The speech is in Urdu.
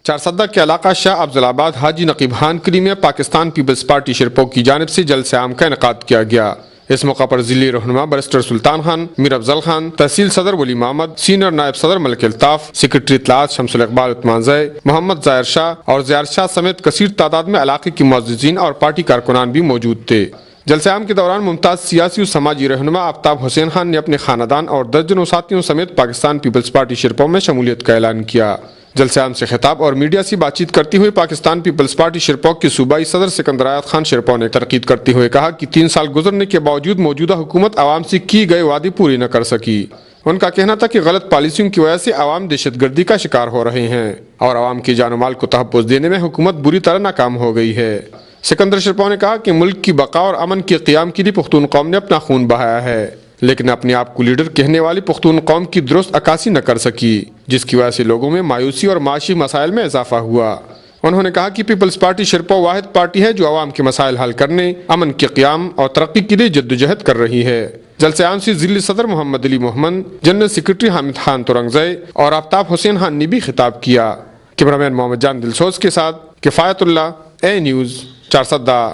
چارسدہ کے علاقہ شاہ افضل آباد حاجی نقیب خان کلی میں پاکستان پیپلز پارٹی شرپوک کی جانب سے جلسہ عام کا انعقاد کیا گیا۔ اس موقع پر ضلعی رہنما برسٹر سلطان خان، میر افضل خان، تحصیل صدر ولی محمد، سینئر نائب صدر ملک الطاف، سیکرٹری اطلاعات شمس الاقبال عثمان زئی، محمد ظاہر شاہ اور زیار شاہ سمیت کثیر تعداد میں علاقے کے معززین اور پارٹی کارکنان بھی موجود تھے۔ جلسہ عام کے دوران ممتاز سیاسی و سماجی رہنما آفتاب حسین خان نے اپنے خاندان اور درجنوں ساتھیوں سمیت پاکستان پیپلز پارٹی شرپوک میں شمولیت کا اعلان کیا۔ جلسہ عام سے خطاب اور میڈیا سے بات چیت کرتے ہوئے پاکستان پیپلز پارٹی شرپوک کے صوبائی صدر سکندر آیت خان شرپوک نے تنقید کرتے ہوئے کہا کہ 3 سال گزرنے کے باوجود موجودہ حکومت عوام سے کی گئے وعدے پورے نہ کر سکی۔ ان کا کہنا تھا کہ غلط پالیسیوں کی وجہ سے عوام دہشت گردی کا شکار ہو رہے ہیں اور عوام کی جان و مال کو تحفظ دینے میں حکومت بری طرح ناکام ہو گئی ہے۔ سکندر شرپوک نے کہا کہ ملک کی بقا اور امن کے قیام کے لیے پختون قوم نے اپنا خون بہایا ہے، لیکن اپنے آپ کو لیڈر کہنے والی پختون قوم کی درست عکاسی نہ کر سکی، جس کی وجہ سے لوگوں میں مایوسی اور معاشی مسائل میں اضافہ ہوا۔ انہوں نے کہا کہ پیپلز پارٹی شرپوک واحد پارٹی ہے جو عوام کے مسائل حل کرنے، امن کے قیام اور ترقی کے لیے جدوجہد کر رہی ہے۔ جلسہ عام سے ضلعی صدر محمد علی محمد، جنرل سیکرٹری حامد خان ترنگزئی اور آفتاب حسین خان نے بھی خطاب کیا۔ کیمرامین محمد جان دلسوز کے ساتھ کفایت اللہ، اے نیوز، چارسدہ۔